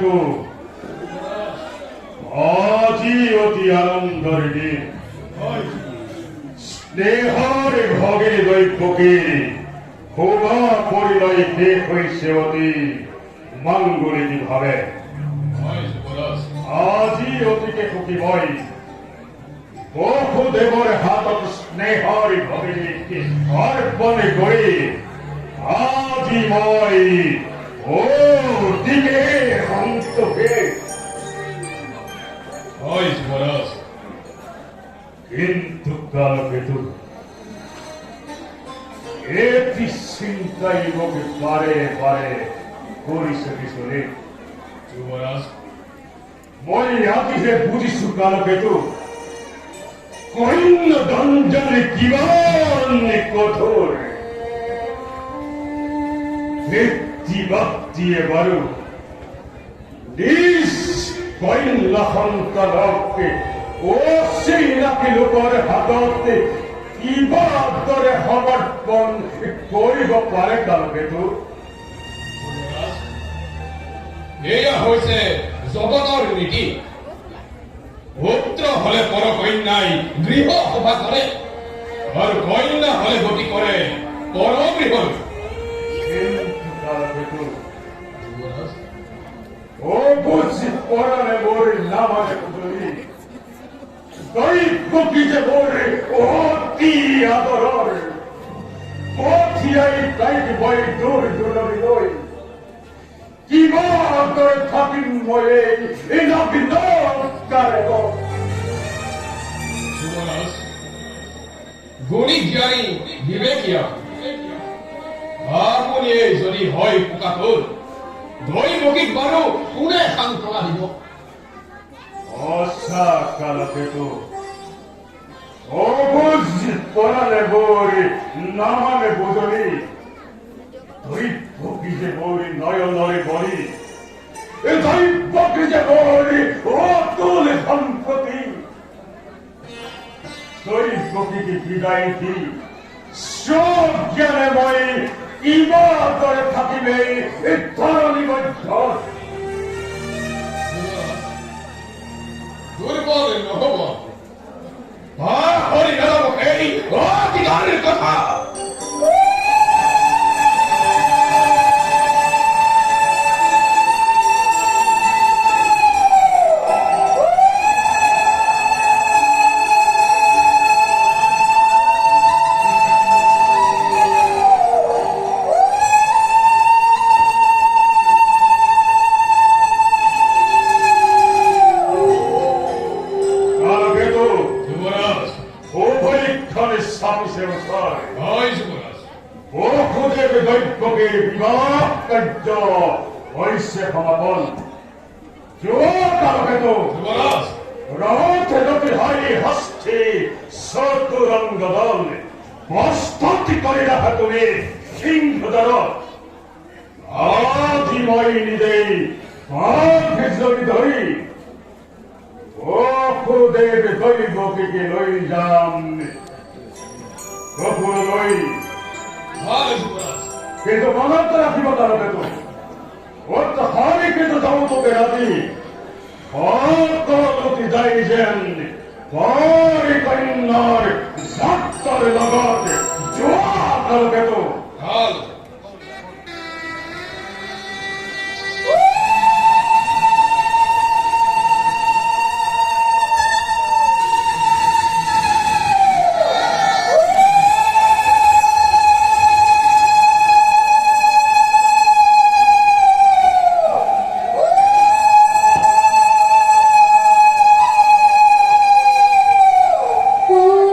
কেতু আজি অতি আনন্দৰ দিন স্নেহৰ ভগিনী দৈৱকী শোভা পৰিলৈ শেষ হৈছে অতি মাংগলিক ভাৱে আজি অতিকে সুখী মই বসুদেৱৰ হাতত স্নেহৰ ভগিনীক অৰ্পণ কৰি আজি মই অতিকে সন্তোষে কিন্তু কালকেতু এটি চিন্তাই মোক বাৰে বাৰে কৰিছে পিছলে মই আজিহে বুজিছো কালকেতু কন্য দঞ্জন কিমান কঠোৰ ব্যক্তিয়ে বাৰু নিজ কন্য সন্তানক অচিনাকি লোকৰ হাতত কিবা দৰে সমৰ্পণ কৰিব পাৰে কালকেতু এয়া হৈছে জগতৰ নীতি পুত্ৰ হলে পৰ কন্যাই গৃহ সভা কৰে আৰু কন্যা হলে গতি কৰে পৰ গৃহ বুঝি পরানে মোর নামানে পুজলি দৈবকী যে মোর অতি আদরর পথিয়াই তাইক বই দূর দূরবি লই কিবা করে থাকিম ময়ে এনাকি নকারে গুণী জ্ঞানী বিবেকীয় আপুনি যদি হয় পোকাটোৰ দৈবকীক বাৰু কোনে সান্তনা দিব অসা কালকেতু অবুজ পরানে বরি নামানে বুঝলি দৈবকী যে বরি নয়নরে বলি এ দৈবকী যে বরি অতুল সম্পত্তি দৈবকীকে বিদায় দি সব জ্ঞানে মই কিবা করে থাকিবে এই ধরনী মধ্য দুর্বল নহব হরি নাম এই অধিকারের কথা কিন্তু মনত রাখিব কালকেতু অত হরে কিন্তু যাও তোকে রাতি অতি যাই যেন পরে কন্যার সাত্তর লগত জোয়া কালকেতু Oh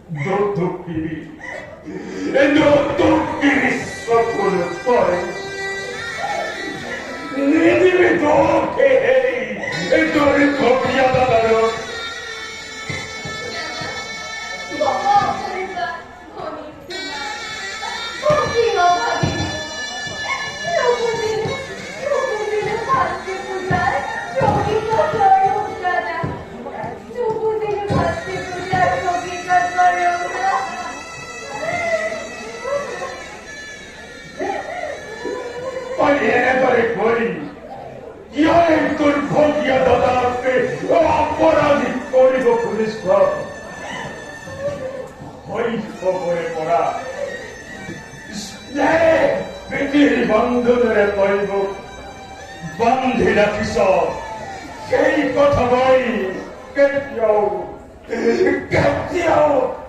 দুঃখিনী দুঃখিনী সকল পরে নিদিবি তোকে তোর খপিয়া দাদার তোর খপিয়া দাদাকে অপরাধী করিব পুলিশ করে পড়া পৃথিবীর বন্ধুদের কইব বন্ধি রাখিস সেই কথা বই কেতিয়াও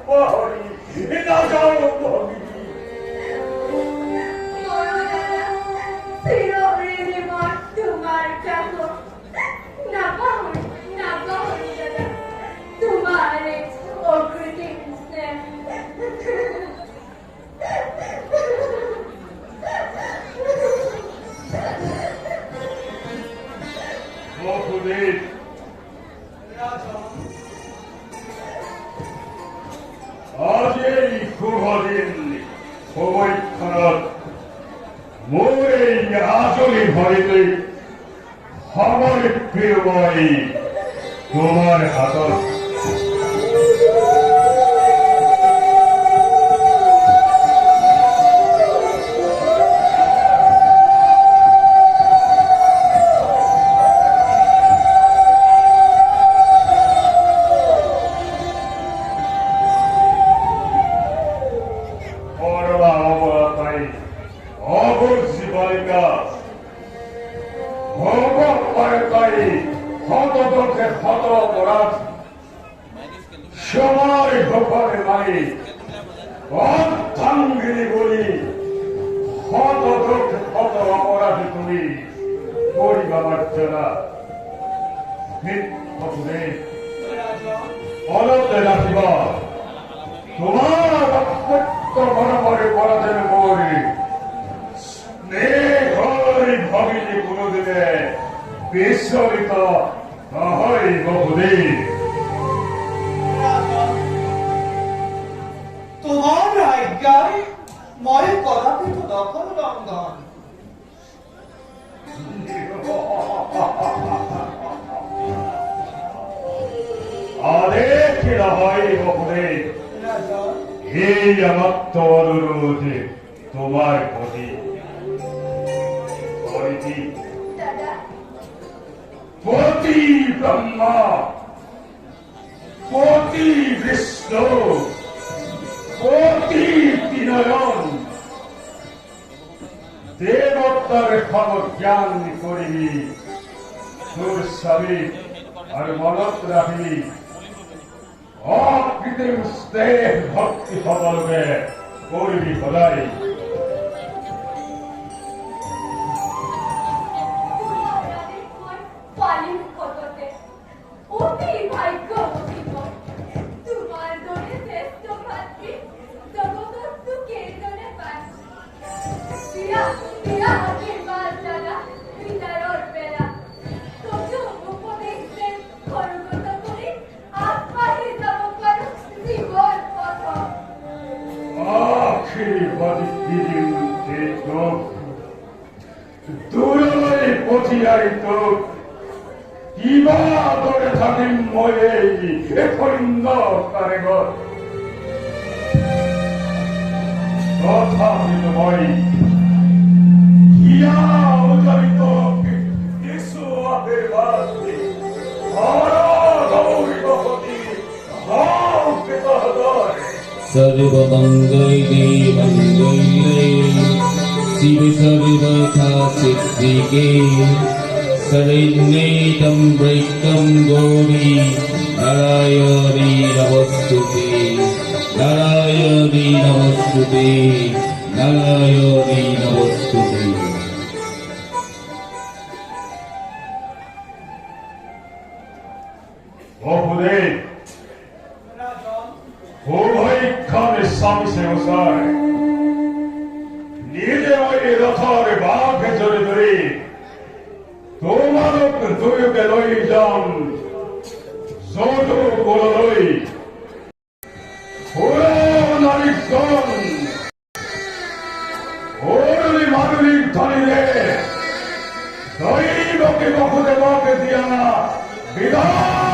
পহরি না যাও ভগিনী তোমার চাকর না পাহরি দাদা তোমার অকৃত্রিম স্নেহ আজ এই শুভদিন সময়ক্ষণত মোৰ এই আজলি ভৰিতে সময় ফিরবই তোমার হাতত সময় গোপনে মারি অর্থাঙ্গিনী বলি ক্ষত দোষে ক্ষত অপরাধী তুমি করিবা মার্জনা অনতে রাখিব তোমার প্রত্যেক বরাবরে পরাধীন করি স্নেহই ভগিনী কোনদিনে বিস্মরিত নহয় বহুদিন তোমার আজ্ঞায় মই কদাপিত দখল লঙ্ঘন আদেশ হয় বহুদে এই আমার তো অনুরোধ তোমার প্রতি পতি ব্রহ্মা পতি বিষ্ণু পতি বিনয়ন দেবতার খবর জ্ঞান করিবি তোর স্বামী আর মনত রাখি অকৃত্রিম স্নেহ ভক্তি সকলকে করবি সদাই দূরে পথিয়ারি তোর কিবা দরে থাকিম মই এই সুন্দর কারিগর তথাপিত মই হিয়া উজারিত কিছু আশীর্বাদ গৌরী सर्वमङ्गले मङ्गले शिवे सर्वथा सिद्धिके शरण्ये त्र्यम्बकं गौरी नारायणी नमस्तुते नारायणी नमस्तुते नारायणी नमस्तुते ও ভূদেব ও ভয় assamese মশাই নিজে ওই রথর বাঘে চলে ধরে তোমারক দুয়োকে লই যান ছোট বড় লই ওরা নারীগণ ওরলি মাদুলির ধনিরে দৈবকে বকুতে বকে দিয়া বিদায়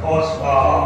Oscar.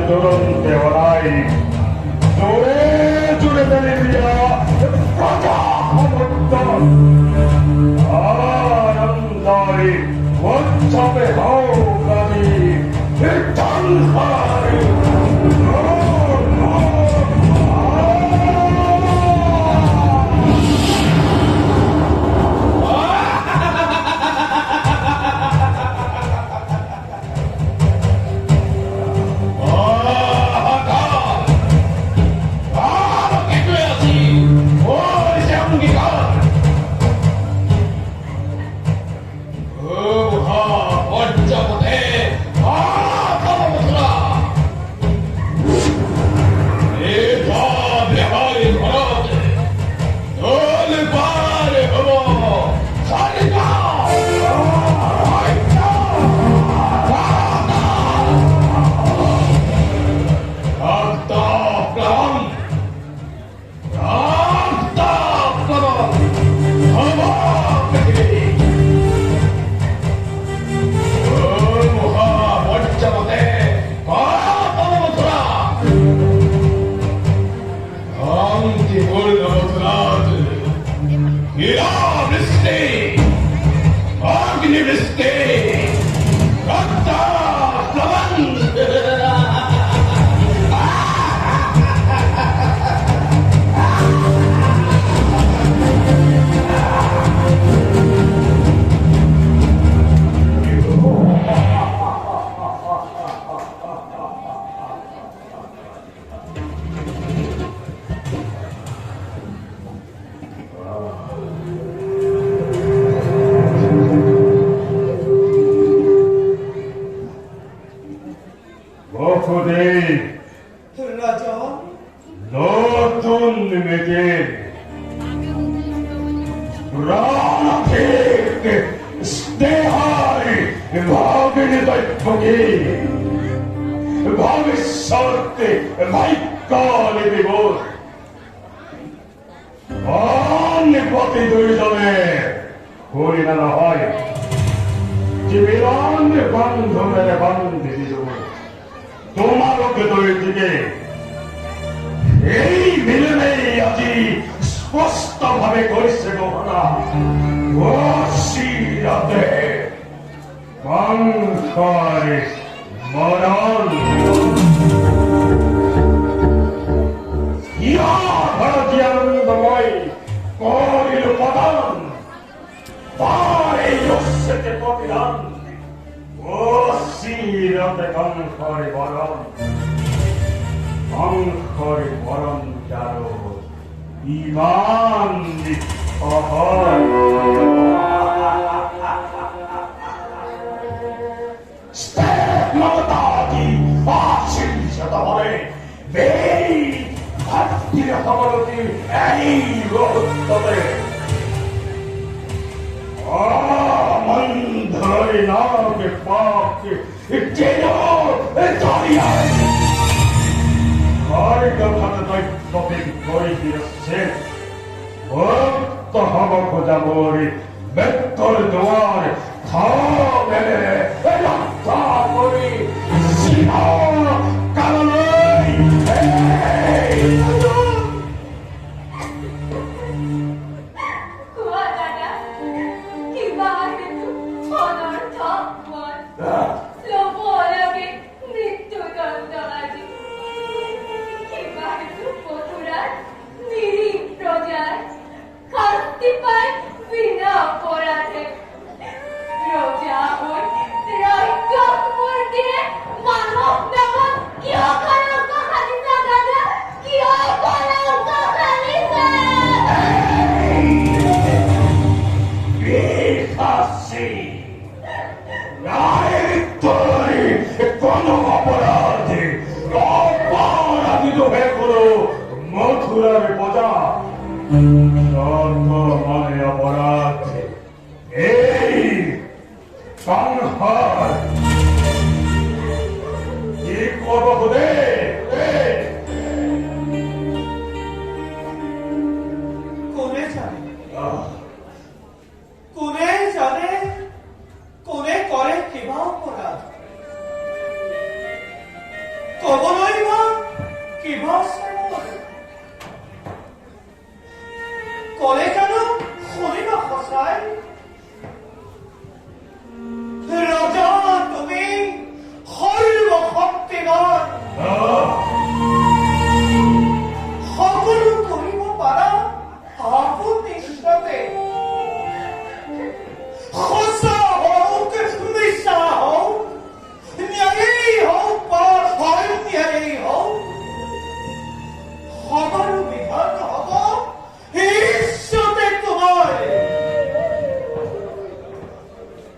তরুণ দেওয়াই জোরে জোরে বেলে দিয়া প্রজা সমর্থন আনন্দারি উৎসবে হও গাবি চলহারি নতুন মেয়েদের স্নেহায় ভাগিনী দৈত্যকে ভবিষ্যতে ভাইকালে বিবোধ প্রতি দুইজনে হরিণানা হয় জীবন বন্ধনের বন্ধে তোমারকে দুই দিকে এই মিলনেই আজি স্পষ্ট ভাবে করেছে গোপনা রাতে কংসরে মরণ ইয়া ভারতীয় আনন্দময় করিল প্রদান পারে যশতে প্রতিদান ও শ্রীরাতে কংসরে বরণ কংসরে বরণ যারো ইমান মমতাদি আশীর্ষত বলে বেই ভক্তির সমারতি এই রহস্যতে মন্ধরে নামে পাপকে যেন দরিয়ায় ঘরে কথাতে দৈত্যকে গড়ে দিয়েছে ভক্ত হব খোঁজা বরে বেত্তর দোয়ার খাওয়া মেলে রক্ষা করি সিংহ কারণই কুয়া দাদা কিবা হেতু অনর্থ মন লোভ লাগে মৃত্যুদণ্ড আজি কিবা হেতু মথুরার নিরীহ প্রজার শাস্তি পায় বিনা অপরাধে রোজা হই রাক্ষস মূর্তিরে মানব নামত কিয় কলঙ্ক খালিছা দাদা কিয় কলঙ্ক খালিছা বেশাসী নায়িত্তরে কোন অপরাধে অপরাধিত হয়ে করো মথুরার প্রজা মানে অপরাধ এই সংহার কি করবো দে কোনে জানে কোনে জানে কোনে করে কিবা অপরাধ কবল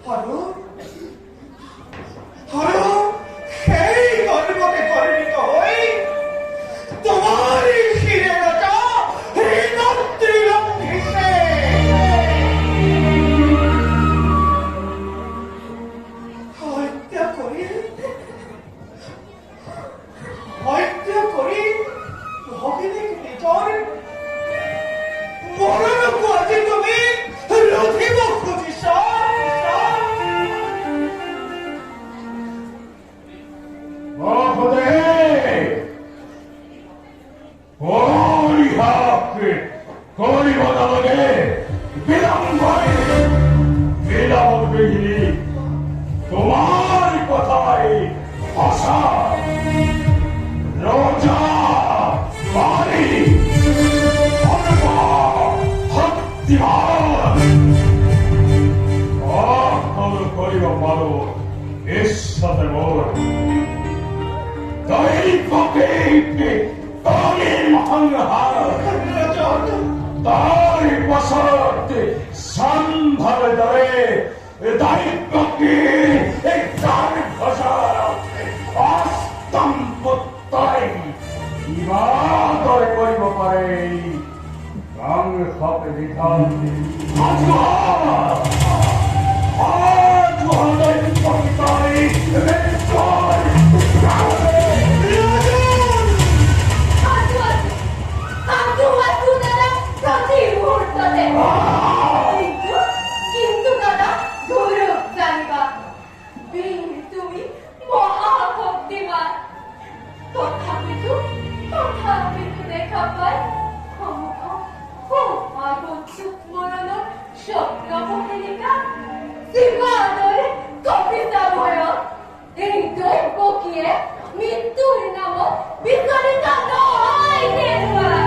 আৰু সেই গৰ্বতে গৰ্বিত হৈ তোমাৰ শিৰে ৰজা হৃদত্ৰী লংঘিছে। হত্যা কৰি ভগিনীক নিজৰ মৰণকো আজি তুমি ৰুধিব খুজিছা। তোমার কথাই ভাষা রোজা বাড়ি করিব পারো এর সাথে মোর দৈবকে তারি মহানহার তারি বসত সম্ভব দরে দায়িত্বকে তার ভাষা অস্তম্পত্তাই ইবাদরে করিব পারে গাং সাপে বিধান কিন্তু দাদা গৌরব জানিবা তুমি মহাভক্তিমান তথাপিতো দেখা পায় মৰণৰ স্বপ্ন মহিলিকা সীমাদৰে কবিতা ভয়ত এই দৈবকীয়ে মৃত্যুৰ নামত বিচলিত নহয় কেনেকুৱা।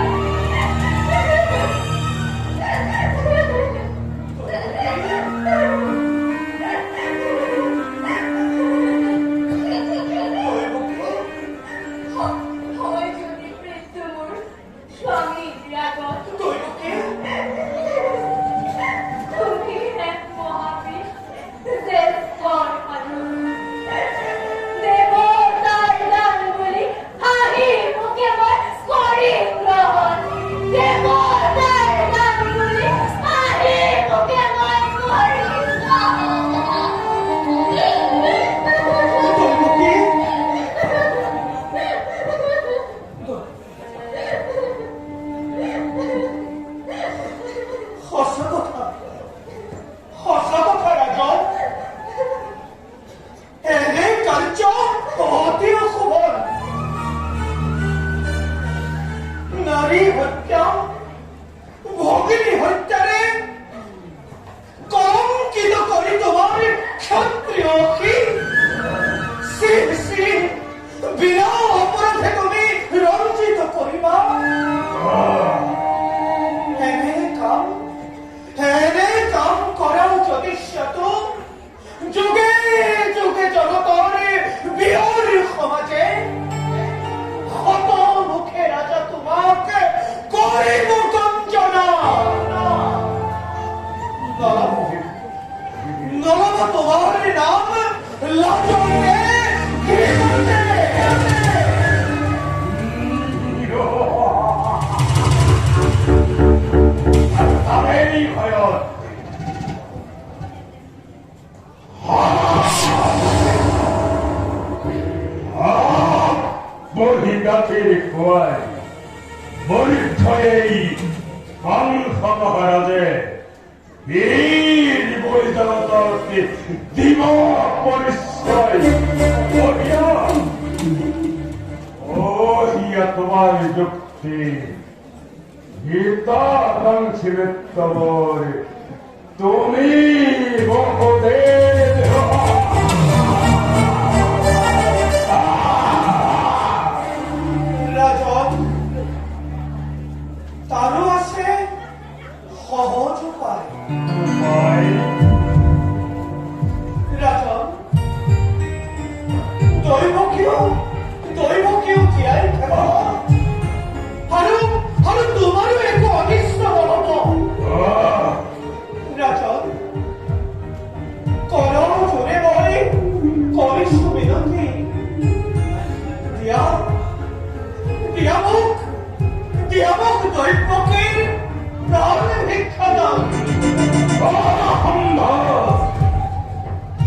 Bhauna,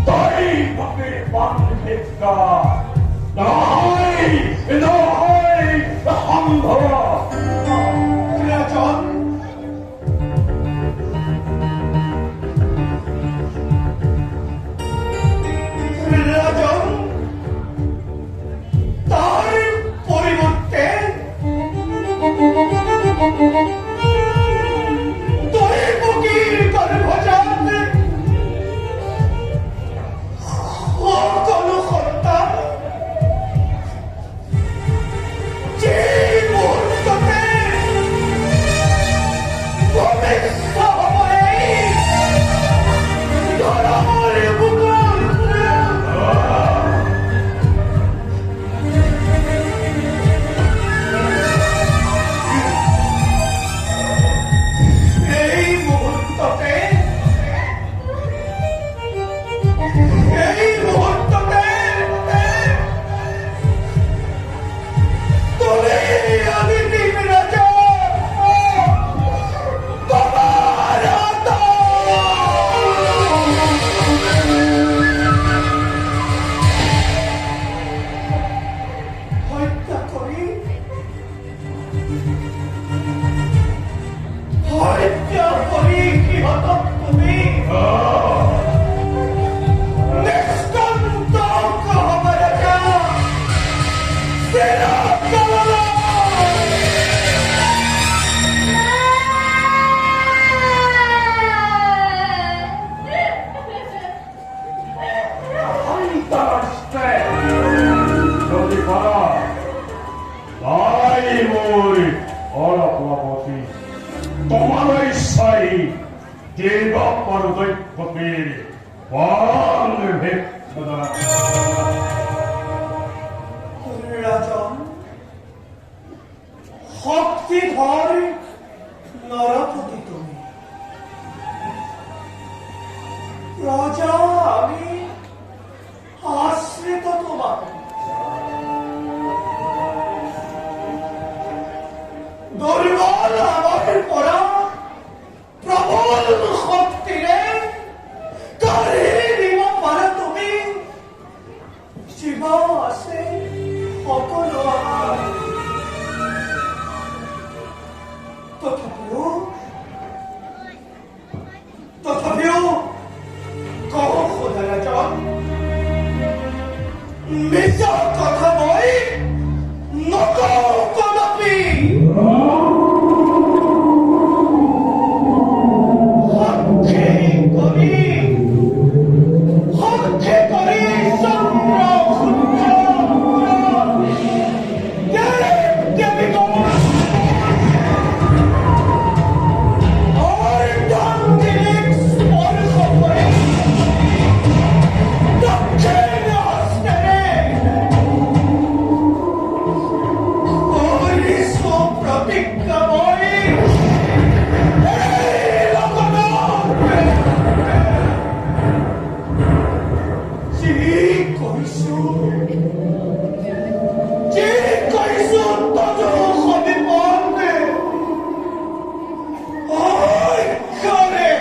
Dai Bhagavan Hikka, Nahai, Hambhava. রাজন রাজন তার পরিবর্তে দৈবকীর গর্ভজাত সকল হত্যা যে মুহূর্ততে probekh সময়ে ধরার বুকুল এই মুহূর্ততে তুমি আমি তিন রাজা তোমার হত্যা করি কি হতো তুমি নিষ্কন্ত হবার রাজা সেরা কালা Antarashte, Jodi Para, Dai Mori, Ora Plavati, Tomara Isai, Deva Parudai Papiri, Van Hikhulila. রাজন শক্তিধর নরপতি তুমি রাজা আমি আশ্রিত তোমার দুর্বল আমার পরা প্রবল শক্তিরে কারে দিব পারা তুমি জীবা আছে সকলো আমার তথাপিও কহ খোদা রাজন মিছা কথা মই নকওঁ কদাপি সাক্ষী কৰি চন্দ্ৰ সূৰ্য দেৱীগণ অৰ্ধাঙ্গিক স্পৰ্শ কৰি দক্ষিণ হস্তেৰে কৰিছো প্ৰতিজ্ঞা মই এই লগনত যি কৈছো তদু সমীপতে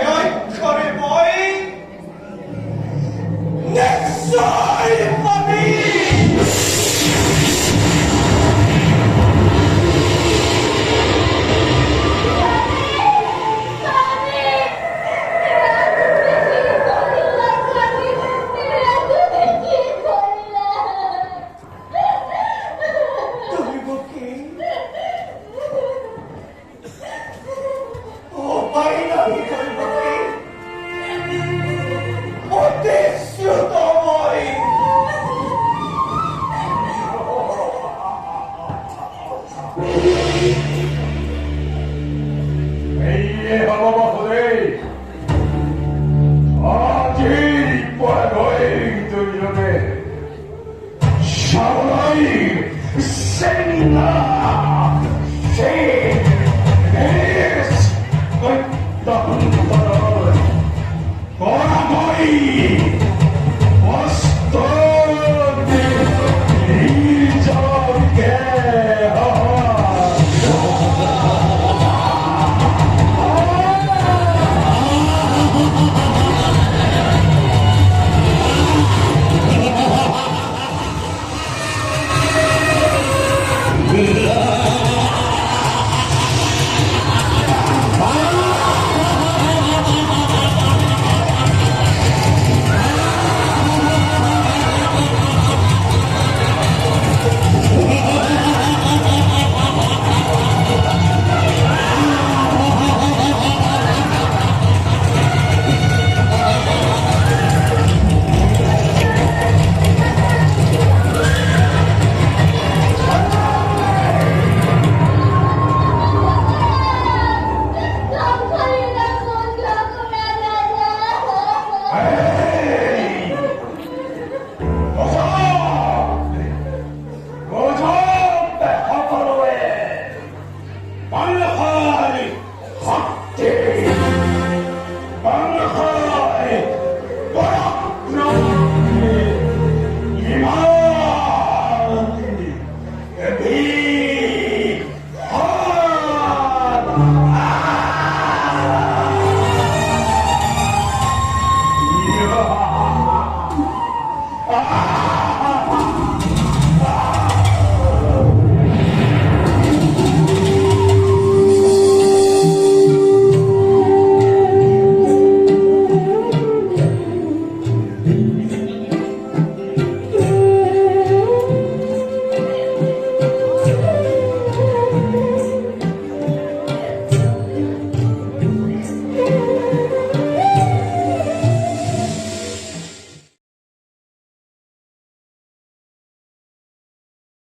অক্ষৰে মই নিশ্চয়